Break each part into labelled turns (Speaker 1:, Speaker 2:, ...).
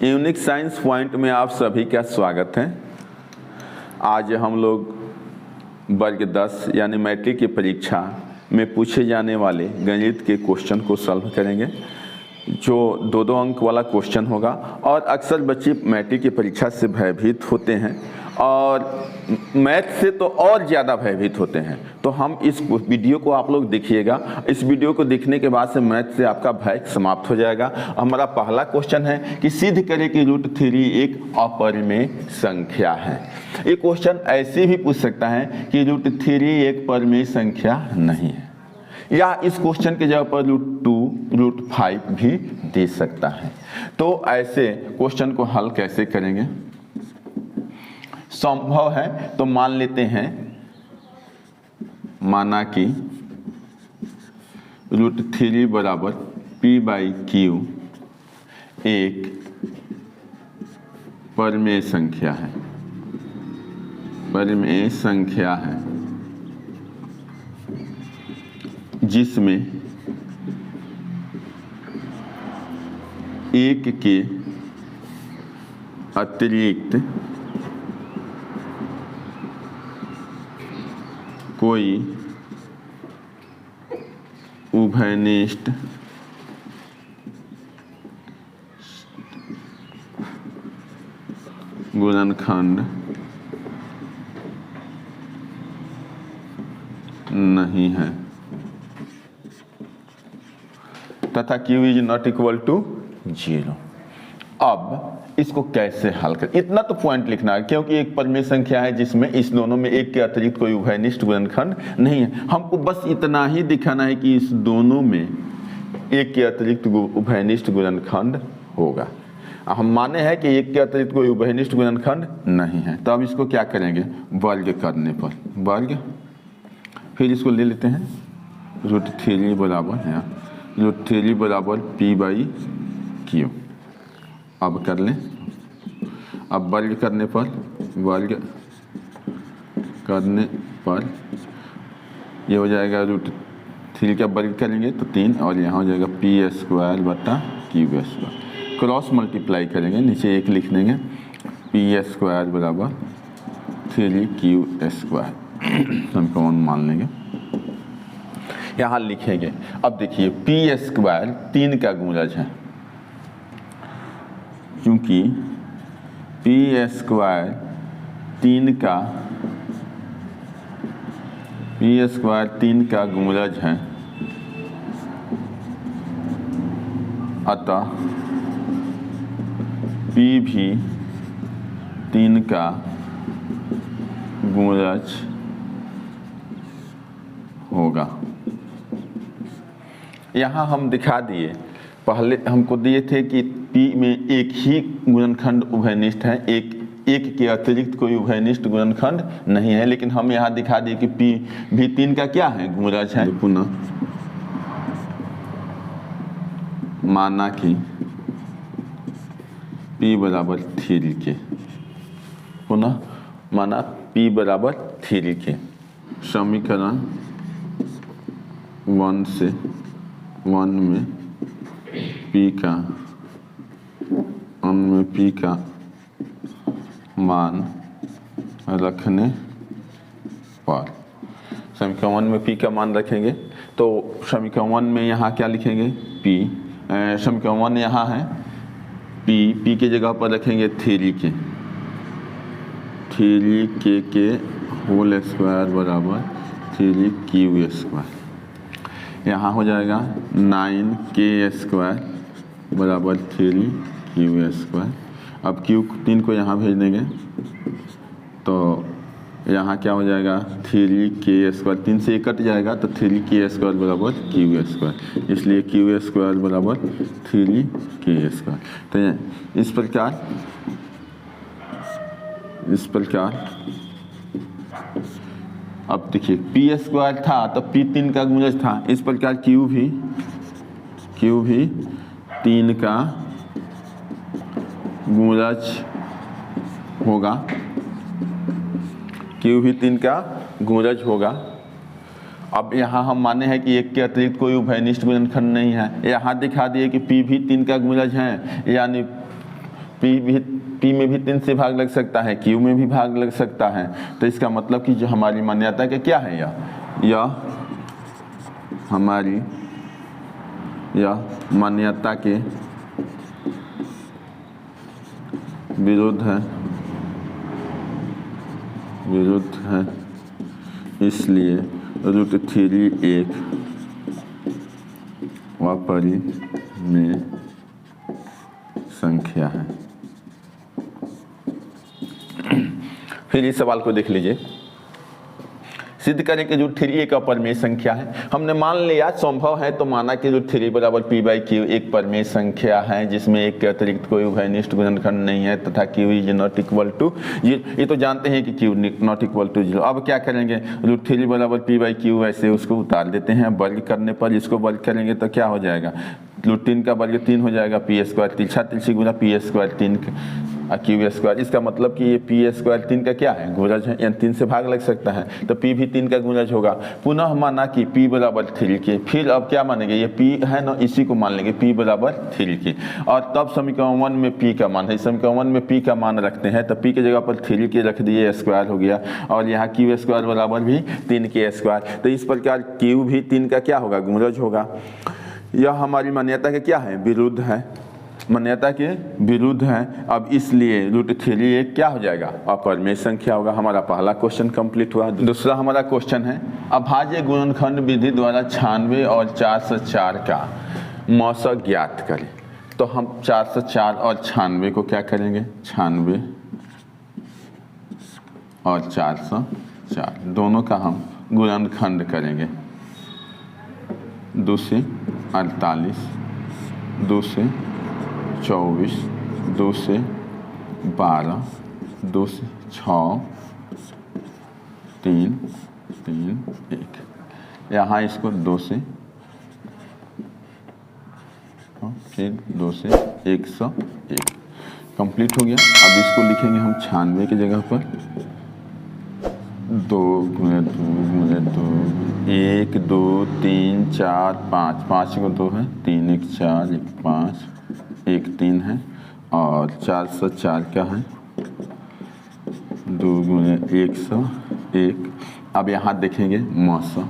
Speaker 1: Unique science point में आप सभी का स्वागत है। आज हम लोग वर्ग 10 यानी मैट्रिक की परीक्षा में पूछे जाने वाले गणित के क्वेश्चन को सॉल्व करेंगे, जो दो अंक वाला क्वेश्चन होगा। और अक्सर बच्चे मैट्रिक की परीक्षा से भयभीत होते हैं और मैथ से तो और ज़्यादा भयभीत होते हैं। तो हम इस वीडियो को आप लोग देखिएगा। इस वीडियो को देखने के बाद से मैथ से आपका भय समाप्त हो जाएगा। हमारा पहला क्वेश्चन है कि सिद्ध करें कि √3 एक अपरिमेय संख्या है। ये क्वेश्चन ऐसे भी पूछ सकता है कि √3 एक परिमेय संख्या नहीं है, या इस क्वेश्चन के जगह पर √2 √5 भी दे सकता है। तो ऐसे क्वेश्चन को हल कैसे करेंगे? संभव है तो मान लेते हैं, माना कि √3 बराबर p/q एक परिमेय संख्या है, परिमेय संख्या है जिसमें एक के अतिरिक्त कोई उभयनिष्ठ गुणनखंड नहीं है तथा q is not equal to 0। अब इसको कैसे हल कर, इतना तो पॉइंट लिखना है, क्योंकि एक परिमेय संख्या है जिसमें इस दोनों में एक के अतिरिक्त कोई उभयनिष्ठ गुणनखंड नहीं है। हमको बस इतना ही दिखाना है कि इस दोनों में एक के अतिरिक्त उभयनिष्ठ गुणनखंड होगा। हम माने हैं कि एक के अतिरिक्त कोई उभयनिष्ठ गुणनखंड नहीं है। तो अब इसको क्या करेंगे? वर्ग करने पर वर्ग, फिर इसको ले लेते हैं √3 बराबर यहाँ √3 बराबर p/q। अब कर लें, अब वर्ग करने पर ये हो जाएगा √3 का वर्ग करेंगे तो 3, और यहाँ हो जाएगा p² / q²। क्रॉस मल्टीप्लाई करेंगे, नीचे 1 लिख देंगे, p² बराबर 3q²। हम कॉमन मान लेंगे, यहाँ लिखेंगे। अब देखिए p² 3 का गुणज है, क्योंकि p² 3 का गुणज है, अतः p भी 3 का गुणज होगा। यहाँ हम दिखा दिए, पहले हमको दिए थे कि p में एक ही गुणनखंड उभयनिष्ठ है, एक के अतिरिक्त कोई उभयनिष्ठ गुणनखंड नहीं है, लेकिन हम यहाँ दिखा दिए कि p भी 3 का क्या है? गुणज है। पुनः माना कि p बराबर 3 के, पुनः माना p बराबर 3 के, समीकरण 1 से 1 में p का मान रखने पर, समीकरण 1 में p का मान रखेंगे तो समीकरण 1 में यहाँ क्या लिखेंगे? p, समीकरण 1 यहाँ है, p के जगह पर रखेंगे 3 के होल स्क्वायर बराबर 3q²। यहाँ हो जाएगा 9k² बराबर 3q²। अब q3 को यहाँ भेज देंगे तो यहाँ क्या हो जाएगा? 3k², 3 से 1 कट जाएगा तो 3k² बराबर q², इसलिए q² बराबर 3k²। तो इस प्रकार अब देखिए p² था तो p 3 का गुणज था, इस प्रकार q भी 3 का गुणज होगा, q भी 3 का गुणज होगा। अब यहाँ हम माने हैं कि एक के अतिरिक्त कोई उभयनिष्ठ गुणनखंड नहीं है। यहाँ दिखा दिए कि p भी 3 का गुणज है, यानी पी में भी 3 से भाग लग सकता है, क्यू में भी भाग लग सकता है। तो इसका मतलब कि जो हमारी मान्यता के क्या है, यह हमारी मान्यता के विरुद्ध है, इसलिए √3 एक अपरिमेय संख्या है। फिर इस सवाल को देख लीजिए, सिद्ध करें कि √3 एक अपरिमेय संख्या है। हमने मान लिया, संभव है तो माना कि √3 बराबर p/q एक परिमेय संख्या है जिसमें एक के अतिरिक्त कोई उभयनिष्ठ गुणनखंड नहीं है तथा q is not equal to 0। ये तो जानते हैं कि q नॉट इक्वल टू 0। अब क्या करेंगे, √3 बराबर p/q वैसे उसको उतार देते हैं, वर्ग करने पर इसको वर्ग करेंगे तो क्या हो जाएगा, √3 का वर्ग 3 हो जाएगा, p² तिरछा तिरछी गुना p² 3 q²। इसका मतलब कि ये p² 3 का क्या है, गुणज है, यानी 3 से भाग लग सकता है, तो p भी 3 का गुणज होगा। पुनः माना कि p बराबर 3 के, फिर अब क्या मानेंगे, ये p है ना, इसी को मान लेंगे p बराबर 3 के, और तब समीकरण 1 में p का मान है, समीकरण 1 में p का मान रखते हैं, तो p की जगह पर 3 के रख दिए, स्क्वायर हो गया, और यहाँ q² बराबर भी 3 के स्क्वायर। तो इस प्रकार q भी 3 का क्या होगा, गुणज होगा। यह हमारी मान्यता के क्या है, विरुद्ध है, मान्यता के विरुद्ध है। अब इसलिए √3 एक क्या हो जाएगा, अपरिमेय संख्या होगा। हमारा पहला क्वेश्चन कंप्लीट हुआ। दूसरा हमारा क्वेश्चन है, अभाज्य गुणनखंड विधि द्वारा 96 और 404 का मौसक ज्ञात करें। तो हम 404 और 96 को क्या करेंगे, 96 और 404 दोनों का हम गुणनखंड करेंगे। 2 से 48, 2 से 24, 2 से 12, 2 से 6, 3, 3, 1। यहाँ इसको 2 से, फिर 2 से 101 कंप्लीट हो गया। अब इसको लिखेंगे हम 96 की जगह पर 2 × 2 × 2, 1 2 3 4 5, 5 को 2 है, 3 1 4 1 5 1 3 है, और 404 क्या है, 2 × 101। अब यहाँ देखेंगे मौसम,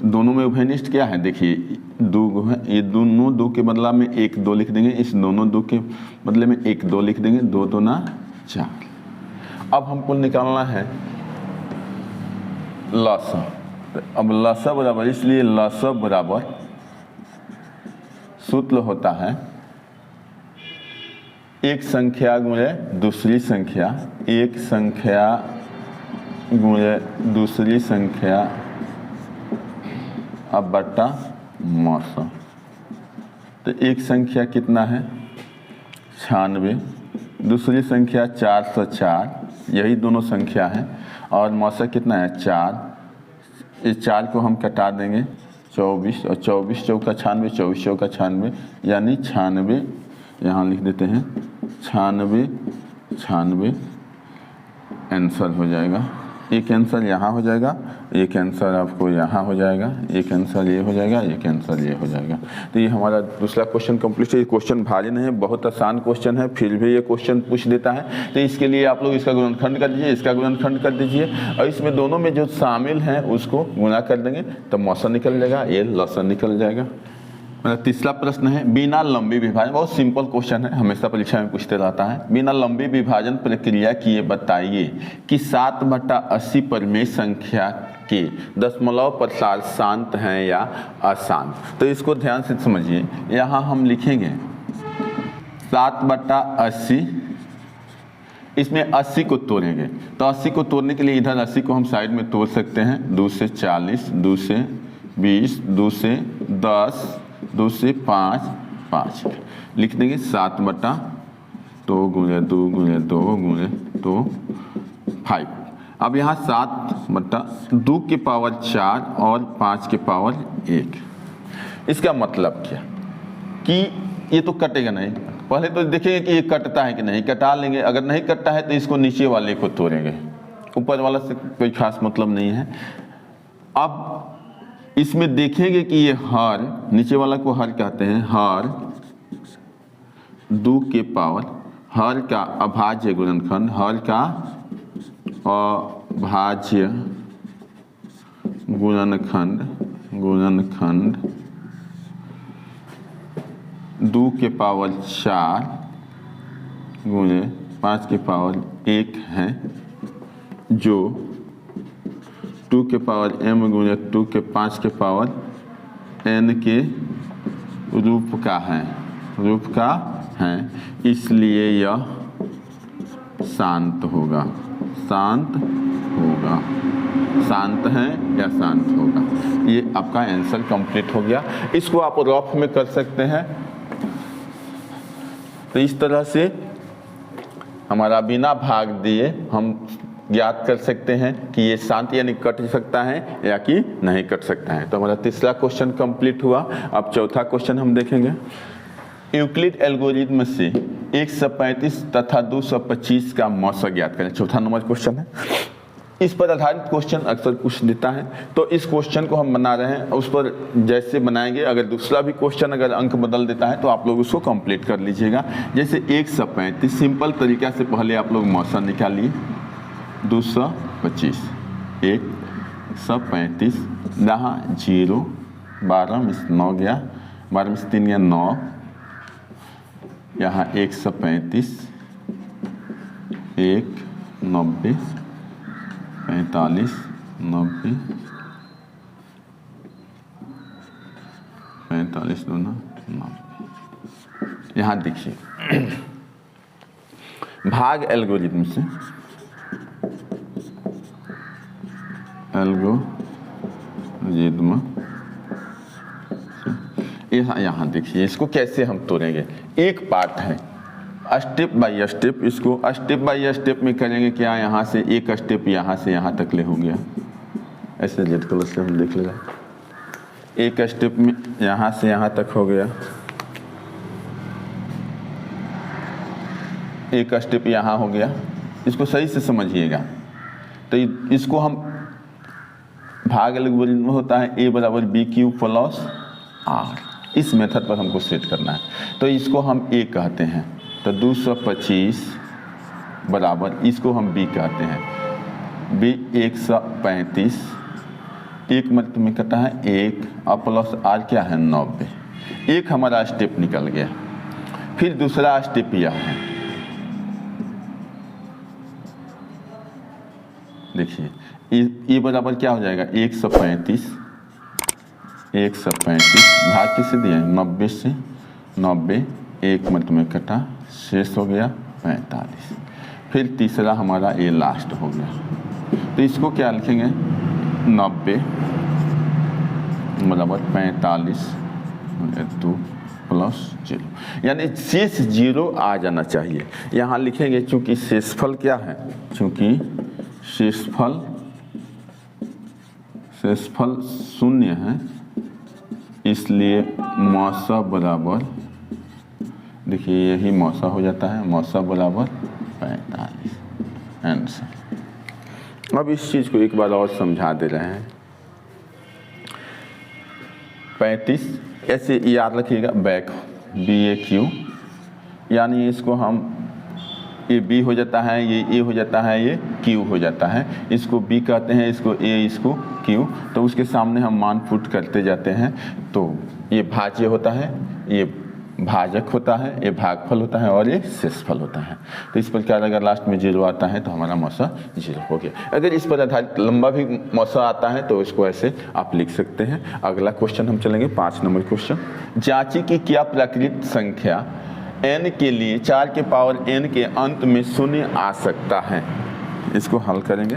Speaker 1: दोनों में उभयनिष्ठ क्या है, देखिए 2 है, ये दोनों 2 के बदला में 1 2 लिख देंगे, इस दोनों 2 के बदले में 1 2 लिख देंगे, 2 2 ना 4। अब हमको निकालना है लसा। अब लसा बराबर, इसलिए लसा बराबर सूत्र होता है एक संख्या गुणे दूसरी संख्या, एक संख्या गुणे दूसरी संख्या अब बटा मौसम। तो एक संख्या कितना है 96, दूसरी संख्या 404, यही दोनों संख्या है, और मौसम कितना है 4। इस 4 को हम कटा देंगे, 24 और 24 चौका 96, 24 चौका 96, यानी 96 यहाँ लिख देते हैं, 96 96 आंसर हो जाएगा। एक आंसर यहाँ हो जाएगा, एक आंसर आपको यहाँ हो जाएगा, एक आंसर ये हो जाएगा, एक आंसर ये हो जाएगा। तो ये हमारा दूसरा क्वेश्चन कंप्लीट है। ये क्वेश्चन भारी नहीं है, बहुत आसान क्वेश्चन है, फिर भी ये क्वेश्चन पूछ देता है। तो इसके लिए आप लोग इसका गुणनखंड कर दीजिए, इसका गुणनखंड कर दीजिए, और इसमें दोनों में जो शामिल हैं उसको गुणा कर देंगे तो मौसम निकल जाएगा, ये लसन निकल जाएगा। मेरा तीसरा प्रश्न है, बिना लंबी विभाजन, बहुत सिंपल क्वेश्चन है, हमेशा परीक्षा में पूछते रहता है। बिना लंबी विभाजन प्रक्रिया किए बताइए कि 7/80 परिमेय संख्या के दशमलव प्रसार शांत हैं या अशांत। तो इसको ध्यान से समझिए, यहाँ हम लिखेंगे 7/80, इसमें 80 को तोड़ेंगे, तो 80 को तोड़ने के लिए इधर 80 को हम साइड में तोड़ सकते हैं, 2 से 40, 2 से 20, 2 से 10, 2 से 5, 5 लिख देंगे। 7/2 गुणे 2 गुणे 2 गुणे 2 5। अब यहाँ 7/2 के पावर 4 और 5 के पावर 1। इसका मतलब क्या कि ये तो कटेगा नहीं, पहले तो देखेंगे कि ये कटता है कि नहीं, कटा लेंगे। अगर नहीं कटता है तो इसको नीचे वाले को तोड़ेंगे, ऊपर वाला से कोई खास मतलब नहीं है। अब इसमें देखेंगे कि ये हर, नीचे वाला को हर कहते हैं, हर 2 के पावर हर का अभाज्य गुणनखंड, हर का अभाज्य गुणनखंड 2 के पावर 4 गुणे 5 के पावर 1 है, जो 2 के पावर m गुणे 2 के 5 के पावर n के रूप का है, इसलिए यह शांत होगा। शांत है या शांत होगा। ये आपका आंसर कंप्लीट हो गया। इसको आप रफ में कर सकते हैं। तो इस तरह से हमारा बिना भाग दिए हम ज्ञात कर सकते हैं कि ये शांत यानी कट सकता है या कि नहीं कट सकता है। तो हमारा तीसरा क्वेश्चन कंप्लीट हुआ। अब चौथा क्वेश्चन हम देखेंगे। यूक्लिड एल्गोरिथ्म से 135 तथा 225 का मौसा ज्ञात करें। चौथा नंबर क्वेश्चन है। इस पर आधारित क्वेश्चन अक्सर पूछ देता है, तो इस क्वेश्चन को हम बना रहे हैं, उस पर जैसे बनाएंगे। अगर दूसरा भी क्वेश्चन अगर अंक बदल देता है तो आप लोग उसको कंप्लीट कर लीजिएगा। जैसे 135 सिंपल तरीका से पहले आप लोग मौसा निकालिए। 225 135 यहाँ 0 12 में 9 गया, 12 में 3 गया 9, यहाँ 135 1 90 45 90 45 दोनों 90। यहाँ देखिए भाग एल्गोरिथ्म से यहाँ देखिए इसको कैसे हम तोड़ेंगे। एक पार्ट है स्टेप बाय स्टेप, इसको स्टेप बाय स्टेप में करेंगे। क्या यहाँ से एक स्टेप यहाँ से यहाँ तक ले हो गया, ऐसे रेड कलर से हम देख लेगा। एक स्टेप में यहाँ से यहाँ तक हो गया, एक स्टेप यहाँ हो गया। इसको सही से समझिएगा। तो इसको हम भाग एल्गोरिथ्म होता है a बराबर बी क्यू प्लस आर, इस मेथड पर हमको सेट करना है। तो इसको हम a कहते हैं। तो 225 बराबर इसको हम b कहते हैं। b 135, एक मतलब में कटा है 1 और प्लस आर क्या है 90। एक हमारा स्टेप निकल गया। फिर दूसरा स्टेप यह है, देखिए ये बराबर क्या हो जाएगा 135 भाग किसे दिया है 90 से, 90 एक मतलब में कटा, शेष हो गया 45। फिर तीसरा हमारा ये लास्ट हो गया। तो इसको क्या लिखेंगे 90 बराबर 45 2 प्लस 0, यानी शेष 0 आ जाना चाहिए। यहाँ लिखेंगे चूंकि शेषफल क्या है, चूंकि शेषफल शून्य है, इसलिए मौसा बराबर, देखिए यही मौसा हो जाता है, मौसा बराबर 45 आंसर। अब इस चीज़ को एक बार और समझा दे रहे हैं। 35 ऐसे याद रखिएगा, बैक BAQ, यानी इसको हम ये B हो जाता है, ये A हो जाता है, ये Q हो जाता है। इसको B कहते हैं, इसको A, इसको Q। तो उसके सामने हम मान पुट करते जाते हैं। तो ये भाज्य होता है, ये भाजक होता है, ये भागफल होता है और ये शेषफल होता है। तो इस प्रकार अगर लास्ट में 0 आता है तो हमारा मौसा 0 हो गया। अगर इस पर आधारित लंबा भी मौसा आता है तो इसको ऐसे आप लिख सकते हैं। अगला क्वेश्चन हम चलेंगे 5 नंबर क्वेश्चन। जांची कि क्या प्राकृत संख्या n के लिए 4 के पावर n के अंत में 0 आ सकता है। इसको हल करेंगे।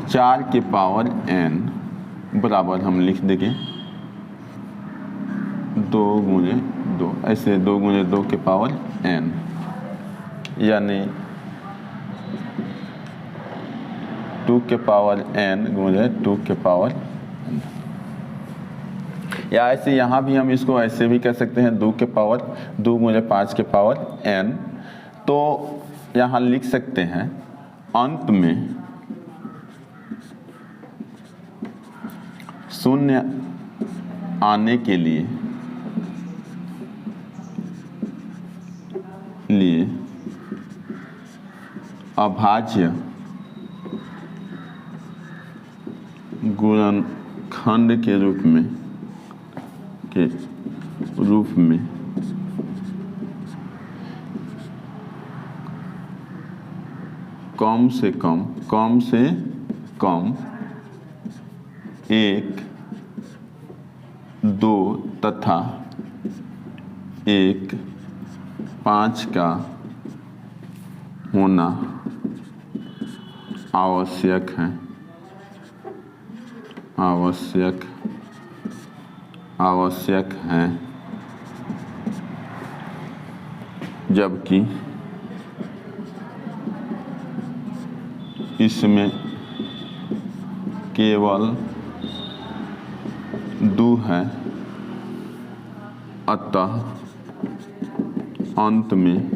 Speaker 1: 4 के पावर n बराबर हम लिख देंगे 2 गुणे 2, ऐसे 2 गुणे 2 के पावर n, यानी 2 के पावर n गुणे 2 के पावर n। या ऐसे यहाँ भी हम इसको ऐसे भी कह सकते हैं 2 के पावर 2 गुणे 5 के पावर n। तो यहाँ लिख सकते हैं अंत में 0 आने के लिए लिए अभाज्य गुणनखंड के रूप में कम से कम 1, 2 तथा 1, 5 का होना आवश्यक है जबकि इसमें केवल 2 है, अतः अंत में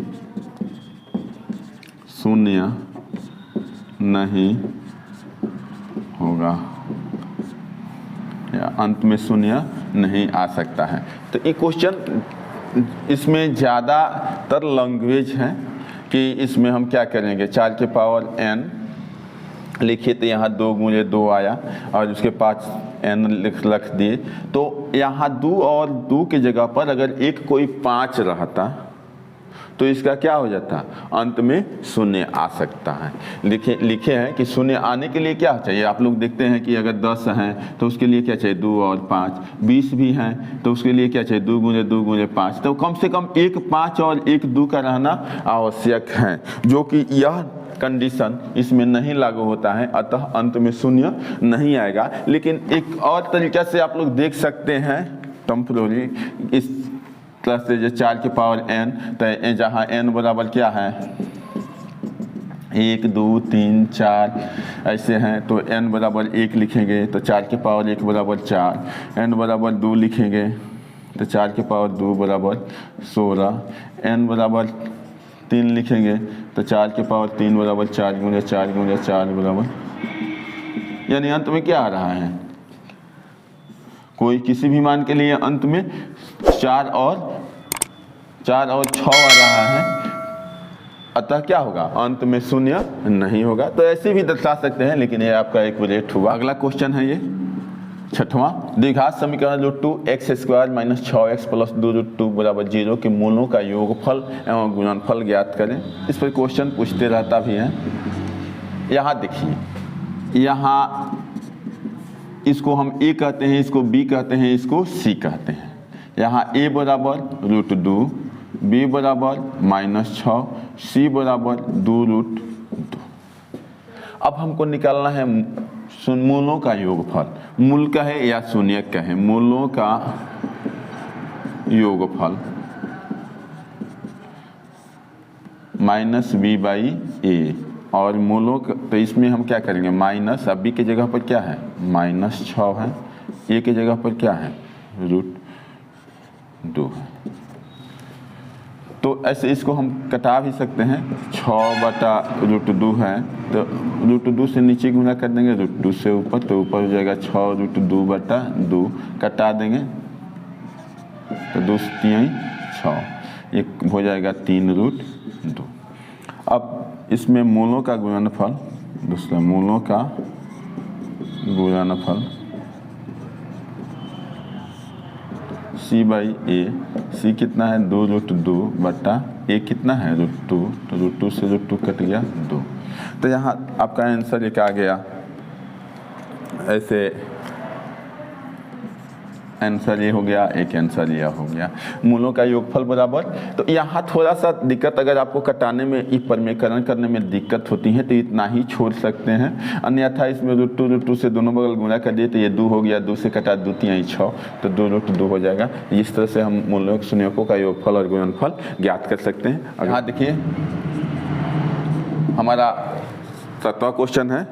Speaker 1: शून्य नहीं होगा या अंत में शून्य नहीं आ सकता है। तो ये क्वेश्चन इसमें ज़्यादातर लैंग्वेज है कि इसमें हम क्या करेंगे, 4 के पावर n लिखिए तो यहाँ 2 × 2 आया और उसके 5 n रख दिए, तो यहाँ 2 और 2 की जगह पर अगर एक कोई 5 रहता तो इसका क्या हो जाता, अंत में शून्य आ सकता है। लिखे हैं कि शून्य आने के लिए क्या चाहिए, आप लोग देखते हैं कि अगर 10 हैं तो उसके लिए क्या चाहिए, 2 और 5, 20 भी हैं तो उसके लिए क्या चाहिए, 2 × 2 × 5, तो कम से कम एक 5 और एक 2 का रहना आवश्यक है, जो कि यह कंडीशन इसमें नहीं लागू होता है, अतः अंत में शून्य नहीं आएगा। लेकिन एक और तरीका से आप लोग देख सकते हैं टेम्पररी इस तरह से, जो 4 के पावर n, तो जहाँ n बराबर क्या है 1, 2, 3, 4 ऐसे हैं, तो n बराबर 1 लिखेंगे तो 4 के पावर 1 बराबर 4, n बराबर 2 लिखेंगे तो 4 के पावर 2 बराबर 16, n बराबर 3 लिखेंगे तो 4 के पावर 3 बराबर 4 × 4 × 4 बराबर, यानी अंत में क्या आ रहा है, कोई किसी भी मान के लिए अंत में 4 और 6 आ रहा है, अतः क्या होगा, अंत में शून्य नहीं होगा। तो ऐसे भी दर्शा सकते हैं, लेकिन ये आपका एक रेट हुआ। अगला क्वेश्चन है ये 6वां, द्विघात समीकरण √2x² - 6x + 2√2 = 0 के मूलों का योगफल एवं गुणनफल ज्ञात करें। इस पर क्वेश्चन पूछते रहता भी है। यहाँ देखिए, यहाँ इसको हम a कहते हैं, इसको b कहते हैं, इसको c कहते हैं। यहाँ a बराबर √2, b बराबर -6, c बराबर 2√2। अब हमको निकालना है मूलों का योगफल, मूल का है या शून्य का है, मूलों का योगफल -b/a, और मूलों का, तो इसमें हम क्या करेंगे, माइनस, अब b की जगह पर क्या है -6 है, a की जगह पर क्या है √2 है, तो ऐसे इसको हम कटा भी सकते हैं। 6/√2 है तो √2 से नीचे गुना कर देंगे, √2 से ऊपर, तो ऊपर हो जाएगा 6√2/2, कटा देंगे तो 2 × 3 = 6, ये हो जाएगा 3√2। अब इसमें मूलों का गुणनफल, दूसरा मूलों का गुणनफल c/a, c कितना है 2√2/a कितना है √2, तो √2 से √2 कट गया 2, तो यहाँ आपका आंसर एक आ गया। ऐसे आंसर ये हो गया, एक आंसर यह हो गया, मूलों का योगफल बराबर। तो यहाँ थोड़ा सा दिक्कत, अगर आपको कटाने में, इस परिमेयकरण करने में दिक्कत होती है तो इतना ही छोड़ सकते हैं, अन्यथा इसमें √2 से दोनों बगल गुणा कर दिए तो ये 2 हो गया, 2 से कटा 2 × 3 = 6, तो 2√2 हो जाएगा। इस तरह से हम मूलों शून्यकों का योगफल और गुणनफल ज्ञात कर सकते हैं। यहाँ देखिए हमारा 7वां क्वेश्चन है,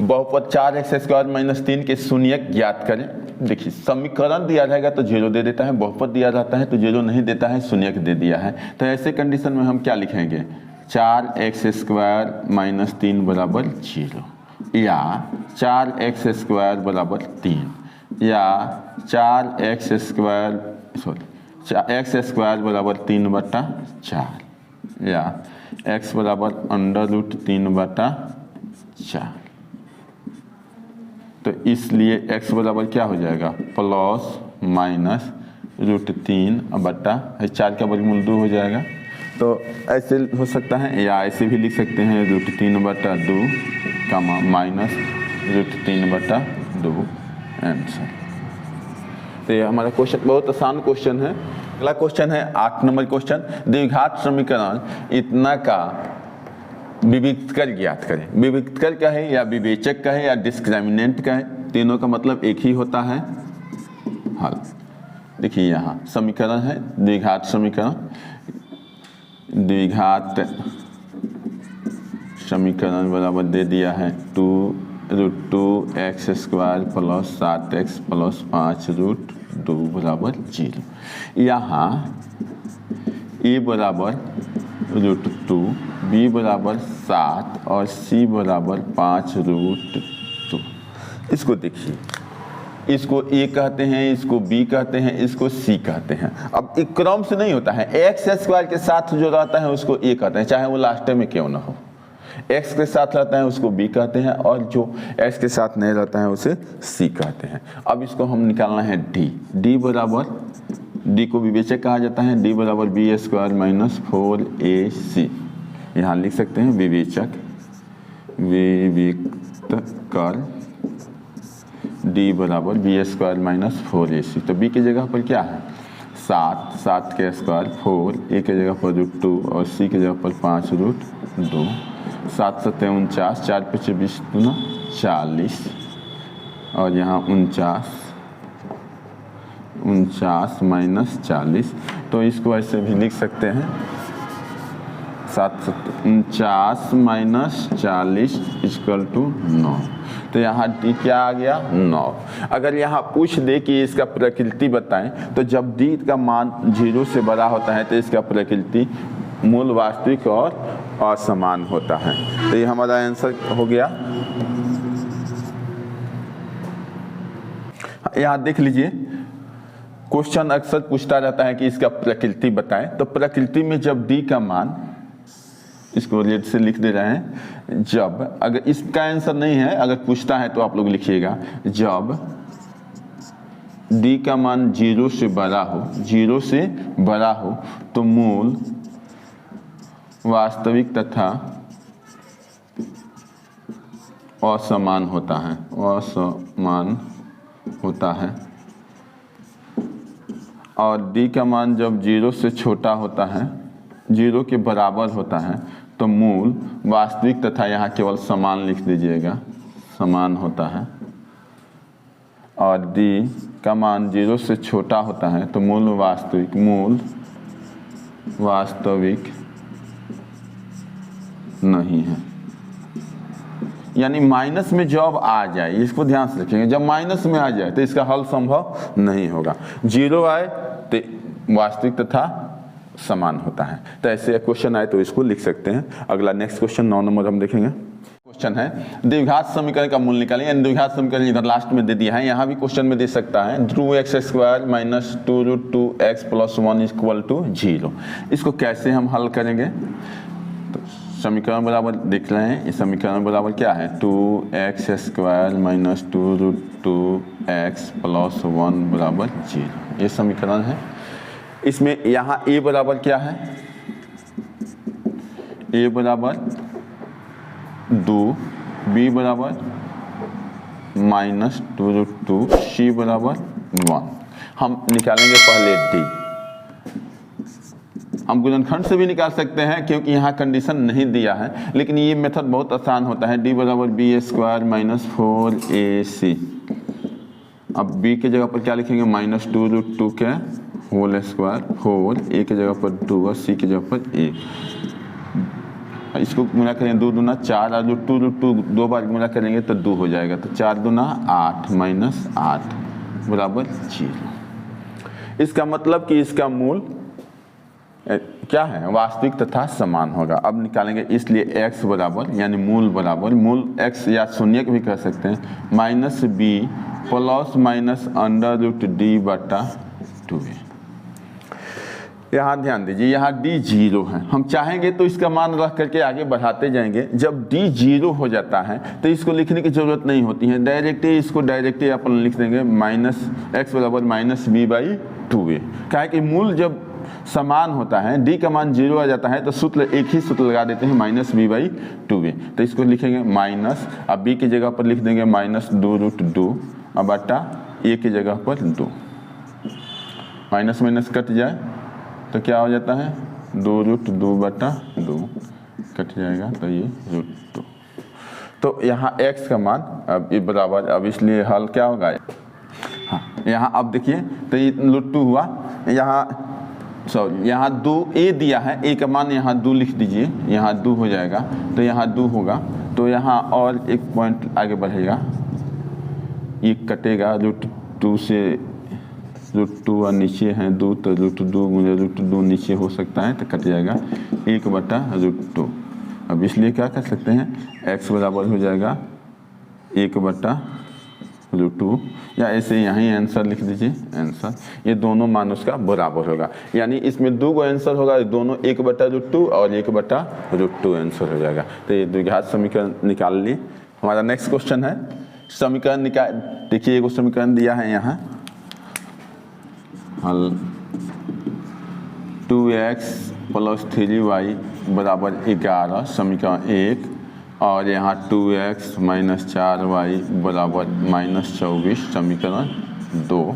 Speaker 1: बहुपद 4x² - 3 के शून्यक ज्ञात करें। देखिए, समीकरण दिया रहेगा तो 0 दे देता है, बहुपद दिया रहता है तो 0 नहीं देता है, शून्यक दे दिया है। तो ऐसे कंडीशन में हम क्या लिखेंगे, 4x² - 3 = 0, या 4x² = 3, या 4x² = 3/4, या x बराबर √3/4। तो इसलिए x बराबर क्या हो जाएगा, प्लस माइनस √3/4 का वर्गमूल 2 हो जाएगा। तो ऐसे हो सकता है या ऐसे भी लिख सकते हैं √3/2 कामा माइनस √3/2 आंसर। तो ये हमारा क्वेश्चन बहुत आसान क्वेश्चन है। अगला क्वेश्चन है 8 नंबर क्वेश्चन, द्विघात समीकरण इतना का विविक्तकर ज्ञात करें। विविक्तकर का है या विवेचक का है या डिस्क्रिमिनेंट का है, तीनों का मतलब एक ही होता है, हल। देखिए यहाँ समीकरण है द्विघात समीकरण, द्विघात समीकरण बराबर दे दिया है 2√2x² + 7x + 5√2 बराबर 0। यहाँ a बराबर √2, b बराबर 7 और c बराबर 5√2। इसको देखिए, इसको a कहते हैं, इसको b कहते हैं, इसको c कहते हैं। अब एक क्रम से नहीं होता है, x² के साथ जो रहता है उसको a कहते हैं, चाहे वो लास्ट में क्यों ना हो। x के साथ रहता है उसको b कहते हैं और जो x के साथ नहीं रहता है उसे c कहते हैं। अब इसको हम निकालना है d बराबर, d को विवेचक कहा जाता है, d बराबर b² - 4ac। यहाँ लिख सकते हैं विवेचक, विविक्तकर d बराबर b² - 4ac। तो b की जगह पर क्या है 7 के स्क्वायर 4, a की जगह पर √2 और c की जगह पर 5√2। 7 × 7 = 49, 4 × 5 = 20 × 40 और यहाँ 49 - 40। तो इसको ऐसे भी लिख सकते हैं 7 × 7 = 49 - 40 = 9। तो यहाँ d क्या आ गया 9। अगर यहाँ पूछ दे कि इसका प्रकृति बताएं, तो जब d का मान 0 से बड़ा होता है तो इसका प्रकृति मूल, वास्तविक और असमान होता है। तो ये हमारा आंसर हो गया। यहाँ देख लीजिए, क्वेश्चन अक्सर पूछता रहता है कि इसका प्रकृति बताएं। तो प्रकृति में जब d का मान, इसको रेड से लिख दे रहे हैं, जब, अगर इसका आंसर नहीं है, अगर पूछता है तो आप लोग लिखिएगा, जब d का मान 0 से बड़ा हो तो मूल वास्तविक तथा असमान होता है, और d का मान जब 0 से छोटा होता है, 0 के बराबर होता है, तो मूल वास्तविक तथा, यहाँ केवल समान लिख दीजिएगा, समान होता है। और d का मान 0 से छोटा होता है तो मूल वास्तविक नहीं है। यानी माइनस में जब आ जाए, इसको ध्यान से रखेंगे, जब माइनस में आ जाए तो इसका हल संभव नहीं होगा। 0 आए तो वास्तविक तथा समान होता है। तो ऐसे क्वेश्चन आए तो इसको लिख सकते हैं। अगला नेक्स्ट क्वेश्चन 9 नंबर हम देखेंगे। क्वेश्चन है द्विघात समीकरण का मूल निकालें। यानी द्विघात समीकरण इधर लास्ट में दे दिया है, यहाँ भी क्वेश्चन में दे सकता है 2x² - 2√2x + 1 = 0। इसको कैसे हम हल करेंगे? तो समीकरण बराबर देख रहे हैं, इस समीकरण बराबर क्या है 2x² - 2√2x + 1 बराबर 0। ये समीकरण है। इसमें यहाँ a बराबर क्या है, a बराबर 2, b बराबर -2√2, c बराबर 1। हम निकालेंगे पहले d। हम गुणनखंड से भी निकाल सकते हैं क्योंकि यहाँ कंडीशन नहीं दिया है, लेकिन ये मेथड बहुत आसान होता है। d बराबर b² - 4ac। अब b की जगह पर क्या लिखेंगे -2√2 के होल स्क्वायर 4, a की जगह पर 2 और c की जगह पर 1। इसको गुना करेंगे 2 दूना 4 और √2 दो बार गुना करेंगे तो 2 हो जाएगा। तो 4 दूना 8 -8 बराबर 0। इसका मतलब कि इसका मूल क्या है, वास्तविक तथा समान होगा। अब निकालेंगे, इसलिए x बराबर यानी मूल बराबर, मूल x या शून्य भी कह सकते हैं, -b ± √d/2a। यहाँ ध्यान दीजिए, यहाँ डी 0 है, हम चाहेंगे तो इसका मान रख करके आगे बढ़ाते जाएंगे। जब डी 0 हो जाता है तो इसको लिखने की जरूरत नहीं होती है, डायरेक्ट ही इसको डायरेक्ट ही अपन लिख देंगे माइनस एक्स बराबर माइनस बी बाई 2a। क्या है कि मूल जब समान होता है, डी का मान 0 आ जाता है तो सूत्र एक ही सूत्र लगा देते हैं माइनस बी बाई 2a। तो इसको लिखेंगे माइनस, अब बी की जगह पर लिख देंगे माइनस 2√2 अब बटा ए की जगह पर 2, माइनस माइनस कट जाए तो क्या हो जाता है 2√2 बटा 2 कट जाएगा तो ये √2। तो यहाँ x का मान अब ये बराबर, अब इसलिए हल क्या होगा, हाँ यहाँ अब देखिए तो ये √2 हुआ, यहाँ सॉरी यहाँ 2a दिया है, a का मान यहाँ 2 लिख दीजिए, यहाँ 2 हो जाएगा तो यहाँ 2 होगा। तो यहाँ और एक पॉइंट आगे बढ़ेगा, ये कटेगा √2 से, √2 और नीचे है 2 तो √2 मुझे √2 नीचे हो सकता है तो कट जाएगा 1/√2। अब इसलिए क्या कर सकते हैं, x बराबर हो जाएगा 1/√2 या ऐसे यहीं आंसर लिख दीजिए, आंसर ये दोनों मान उसका बराबर होगा। यानी इसमें 2 आंसर होगा, दोनों 1/√2 और 1/√2 आंसर हो जाएगा। तो ये द्विघात समीकरण निकाल लिए। हमारा नेक्स्ट क्वेश्चन है समीकरण निकाल, देखिए एक समीकरण दिया है यहाँ, हल 2x + 3y बराबर 11 समीकरण 1 और यहाँ 2x - 4y बराबर -24 समीकरण 2।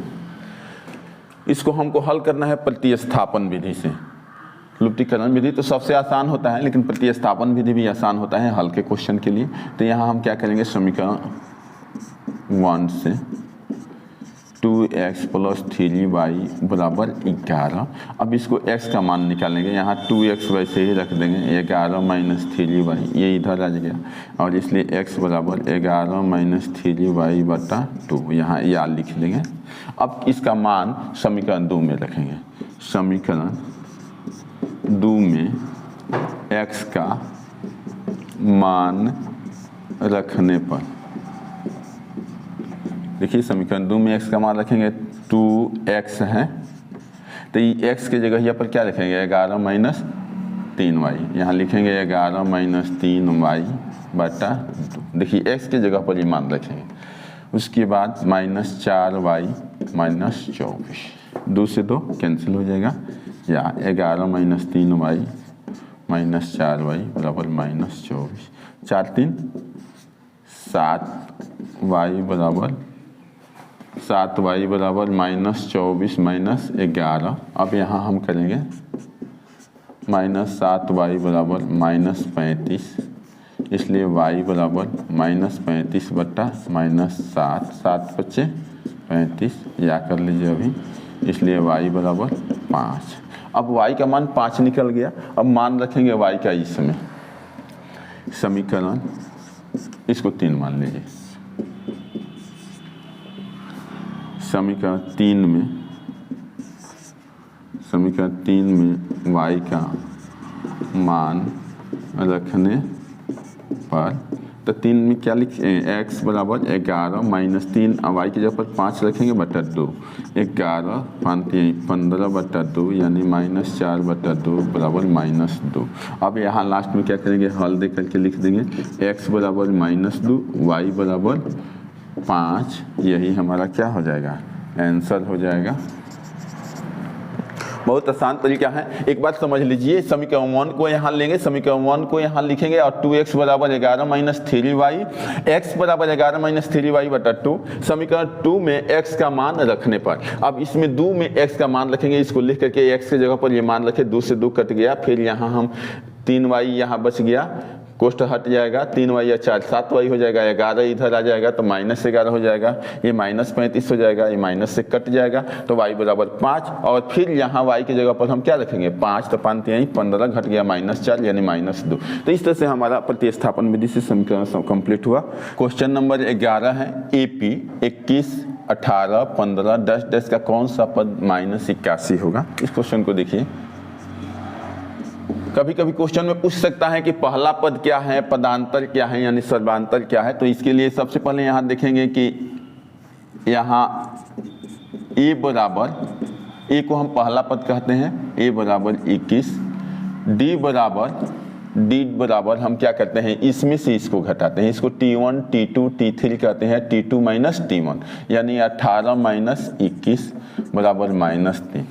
Speaker 1: इसको हमको हल करना है प्रतिस्थापन विधि से। लुप्तीकरण विधि तो सबसे आसान होता है, लेकिन प्रतिस्थापन विधि भी आसान होता है हल के क्वेश्चन के लिए। तो यहाँ हम क्या करेंगे, समीकरण 1 से 2x + 3y बराबर 11। अब इसको x का मान निकालेंगे, यहाँ 2x वैसे ही रख देंगे, 11 - 3y ये इधर आ गया और इसलिए x बराबर 11 - 3y बटा 2, यहाँ या लिख देंगे। अब इसका मान समीकरण 2 में रखेंगे, समीकरण 2 में x का मान रखने पर, देखिए समीकरण 2 में x का मान रखेंगे 2x है तो ये x की जगह यहाँ पर क्या लिखेंगे 11 - 3y, यहाँ लिखेंगे 11 - 3y बटा 2। देखिए x की जगह पर ये मान रखेंगे। उसके बाद -4y - 24, 2 से 2 कैंसिल हो जाएगा, या 11 - 3y -4y बराबर -24, 4 3 7y बराबर 7y बराबर -24 - 11। अब यहाँ हम करेंगे -7y बराबर -35, इसलिए y बराबर -35 बटा -7, 7 बचे 35 या कर लीजिए अभी, इसलिए y बराबर 5। अब y का मान 5 निकल गया। अब मान रखेंगे y का इसमें, समीकरण इसको 3 मान लीजिए, समीकरण 3 में y का मान रखने पर, तो 3 में क्या लिखे, x बराबर 11 - 3, y की जगह पर 5 रखेंगे बटा 2, 11 5 15 बटा 2 यानी -4 बटा 2 बराबर -2। अब यहाँ लास्ट में क्या करेंगे, हल दे करके लिख देंगे x बराबर -2, y बराबर 5, यही हमारा क्या हो जाएगा, आंसर हो जाएगा। बहुत आसान तरीका है, एक बात समझ लीजिए, समीकरण 1 को यहाँ लेंगे, समीकरण 1 को यहाँ लिखेंगे और 2x बराबर 11 - 3y, x बराबर 11 - 3y बटा 2, समीकरण 2 में x का मान रखने पर। अब इसमें 2 में x का मान रखेंगे, इसको लिख करके x की जगह पर ये मान रखे, 2 से 2 कट गया, फिर यहाँ हम 3y यहाँ बच गया, कोष्ट हट जाएगा, 3y या 4 7y हो जाएगा, 11 इधर आ जाएगा तो -11 हो जाएगा, ये -35 हो जाएगा, ये माइनस से कट जाएगा तो y बराबर 5। और फिर यहाँ y की जगह पर हम क्या रखेंगे 5, तो 5 यहीं 15 घट गया -4 यानी -2। तो इस तरह से हमारा प्रतिस्थापन विधि से समीकरण कंप्लीट हुआ। क्वेश्चन नंबर 11 है, AP 21 18 15 10 का कौन सा पद -81 होगा। इस क्वेश्चन को देखिए, कभी कभी क्वेश्चन में पूछ सकता है कि पहला पद क्या है, पदांतर क्या है, यानी सर्वांतर क्या है। तो इसके लिए सबसे पहले यहाँ देखेंगे कि यहाँ a बराबर ए को हम पहला पद कहते हैं, ए बराबर 21, डी बराबर हम क्या करते हैं, इसमें से इसको घटाते हैं, इसको T1 T2 T3 कहते हैं, T2 माइनस T1, यानी 18 माइनस 21 बराबर -3।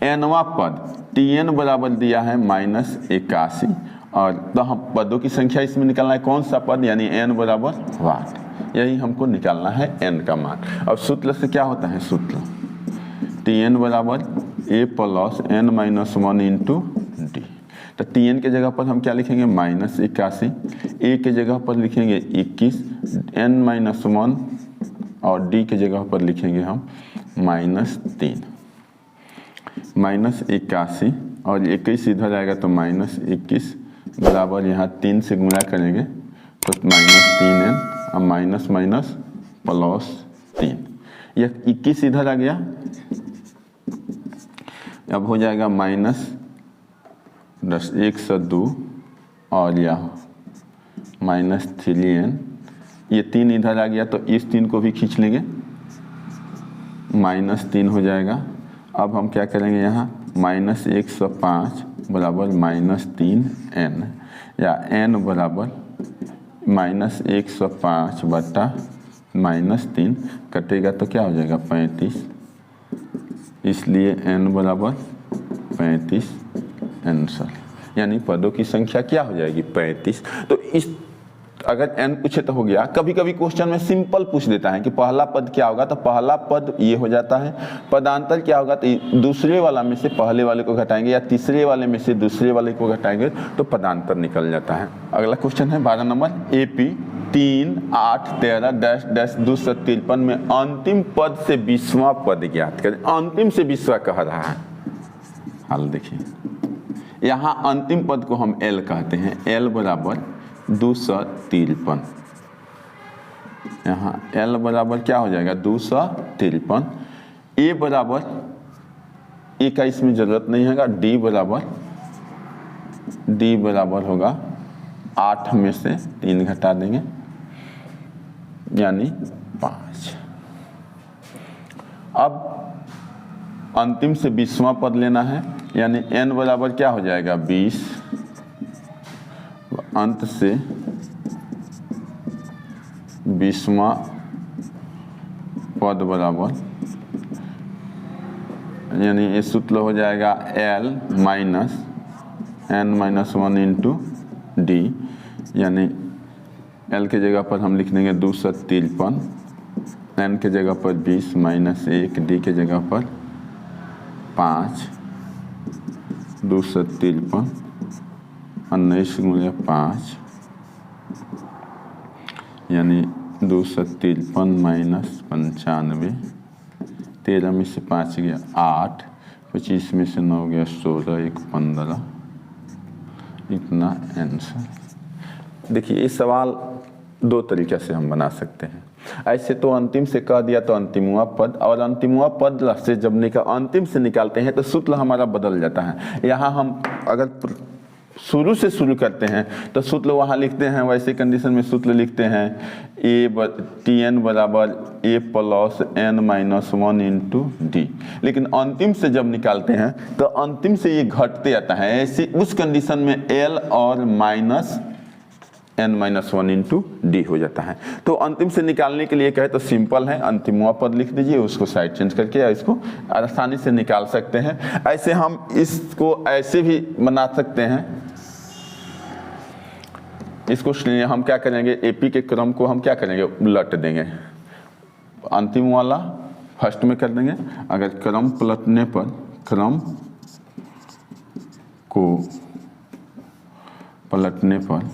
Speaker 1: एनवा पद Tn बराबर दिया है -81, और तो हम पदों की संख्या इसमें निकालना है, कौन सा पद, यानी n बराबर 8, यही हमको निकालना है n का मान। अब सूत्र से क्या होता है, सूत्र Tn बराबर a plus n minus 1 into D. तो Tn के जगह पर हम क्या लिखेंगे, -81, a के जगह पर लिखेंगे 21, n माइनस 1, और d के जगह पर लिखेंगे हम -3। -81 और 21 इधर आएगा तो -21 बराबर यहाँ 3 से गुणा करेंगे तो -3n, और माइनस माइनस +3, यह 21 इधर आ गया, अब हो जाएगा -10 1 से 2, और यह -3n, ये 3 इधर आ गया तो इस 3 को भी खींच लेंगे, -3 हो जाएगा। अब हम क्या करेंगे, यहाँ -105 बराबर -3n, या n बराबर -105 बटा -3 कटेगा तो क्या हो जाएगा 35, इसलिए n बराबर 35 आंसर, यानी पदों की संख्या क्या हो जाएगी 35। तो इस अगर n पूछे तो हो गया। कभी कभी क्वेश्चन में सिंपल पूछ देता है कि पहला पद क्या होगा, तो पहला पद ये हो जाता है, पदांतर क्या होगा तो दूसरे वाला में से पहले वाले को घटाएंगे, या तीसरे वाले में से दूसरे वाले को घटाएंगे तो पदांतर निकल जाता है। अगला क्वेश्चन है 12 नंबर, AP 3 8 13 डैश डैश 253 में अंतिम पद से 20वां पद ज्ञात करें। अंतिम से 20वां कह रहा है, हाल देखिए, यहाँ अंतिम पद को हम L कहते हैं, L बराबर 253, यहाँ L बराबर क्या हो जाएगा 253, A बराबर, A का इसमें जरूरत नहीं है, D बराबर होगा 8 में से 3 घटा देंगे यानी 5। अब अंतिम से 20वां पद लेना है, यानी n बराबर क्या हो जाएगा 20, अंत से 20वां पद बराबर, यानी ये सूत्र हो जाएगा L minus n minus 1 into D, यानी L के जगह पर हम लिख देंगे 253, n के जगह पर 20 माइनस 1, डी के जगह पर 5, 253 19 गुणे 5, यानी 253 माइनस 95, 13 में से 5 गया 8, 25 में से 9 गया 16, 1 15, इतना आंसर। देखिए ये सवाल दो तरीके से हम बना सकते हैं। ऐसे तो अंतिम से कह दिया तो अंतिमवा पद, और अंतिमवा पद से जब अंतिम से निकालते हैं तो सूत्र हमारा बदल जाता है। यहाँ हम अगर शुरू से शुरू करते हैं तो सूत्र वहाँ लिखते हैं, वैसे कंडीशन में सूत्र लिखते हैं Tn बराबर a plus n minus 1 into D, लेकिन अंतिम से जब निकालते हैं तो अंतिम से ये घटते आता है। ऐसे उस कंडीशन में L और minus n minus 1 into D हो जाता है। तो अंतिम से निकालने के लिए कहे तो सिंपल है, अंतिमवा पद लिख दीजिए, उसको साइड चेंज करके या इसको आसानी से निकाल सकते हैं। ऐसे हम इसको ऐसे भी बना सकते हैं। इसको हम क्या करेंगे, एपी के क्रम को हम क्या करेंगे, उलट देंगे, अंतिम वाला फर्स्ट में कर देंगे। अगर क्रम पलटने पर, क्रम को पलटने पर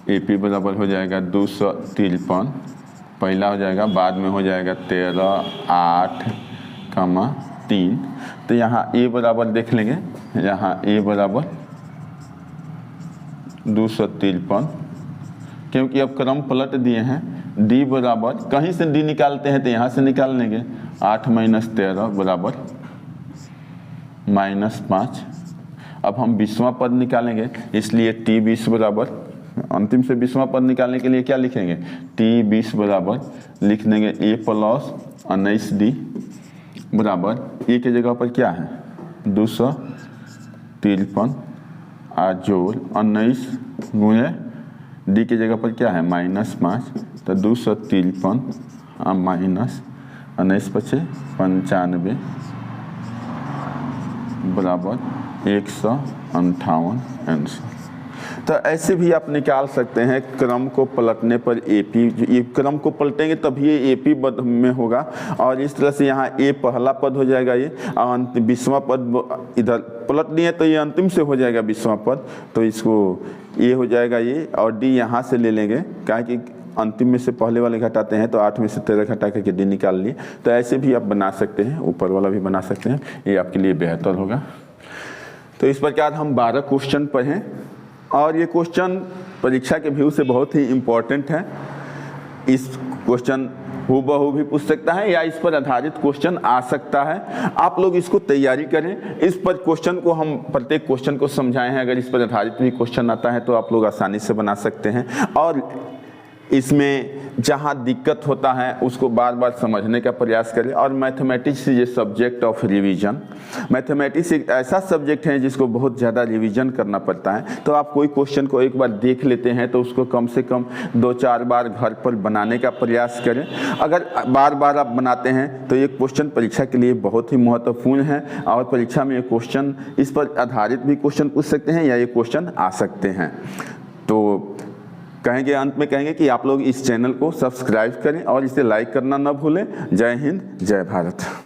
Speaker 1: एपी बराबर हो जाएगा 253, पहला हो जाएगा, बाद में हो जाएगा 13 8, 3। तो यहाँ ए बराबर देख लेंगे, यहाँ ए बराबर 253, क्योंकि अब क्रम पलट दिए हैं। डी बराबर, कहीं से डी निकालते हैं तो यहाँ से निकाल लेंगे, 8 माइनस 13 बराबर -5। अब हम 20वां पद निकालेंगे, इसलिए T20 बराबर अंतिम से 20वां पद निकालने के लिए क्या लिखेंगे, टी 20 बराबर लिख देंगे ए प्लस 19D बराबर ए की जगह पर क्या है 253 जोड़ 19 गुणे डी की जगह पर क्या है -5 तो 253 माइनस 19 × 95 बराबर 158 आंसर। तो ऐसे भी आप निकाल सकते हैं क्रम को पलटने पर एपी, क्रम को पलटेंगे तभी ये एपी में होगा और इस तरह से यहाँ ए पहला पद हो जाएगा ये और 20वां पद इधर पलट दिए तो ये अंतिम से हो जाएगा 20वां पद, तो इसको ए हो जाएगा ये और डी यहाँ से ले लेंगे क्या कि अंतिम में से पहले वाले घटाते हैं तो 8 में से 13 घटा करके डी निकाल लिए। तो ऐसे भी आप बना सकते हैं, ऊपर वाला भी बना सकते हैं, ये आपके लिए बेहतर होगा। तो इस प्रकार हम 12 क्वेश्चन पढ़ें और ये क्वेश्चन परीक्षा के व्यू से बहुत ही इम्पोर्टेंट है। इस क्वेश्चन हूबहू भी पूछ सकता है या इस पर आधारित क्वेश्चन आ सकता है, आप लोग इसको तैयारी करें। इस पर क्वेश्चन को हम प्रत्येक क्वेश्चन को समझाए हैं, अगर इस पर आधारित भी क्वेश्चन आता है तो आप लोग आसानी से बना सकते हैं और इसमें जहाँ दिक्कत होता है उसको बार बार समझने का प्रयास करें। और mathematics is a subject of revision, mathematics एक ऐसा सब्जेक्ट है जिसको बहुत ज़्यादा रिवीजन करना पड़ता है। तो आप कोई क्वेश्चन को एक बार देख लेते हैं तो उसको कम से कम 2-4 बार घर पर बनाने का प्रयास करें। अगर बार बार आप बनाते हैं तो ये क्वेश्चन परीक्षा के लिए बहुत ही महत्वपूर्ण है और परीक्षा में ये क्वेश्चन इस पर आधारित भी क्वेश्चन पूछ सकते हैं या ये क्वेश्चन आ सकते हैं। तो कहेंगे अंत में कहेंगे कि आप लोग इस चैनल को सब्सक्राइब करें और इसे लाइक करना न भूलें। जय हिंद, जय भारत।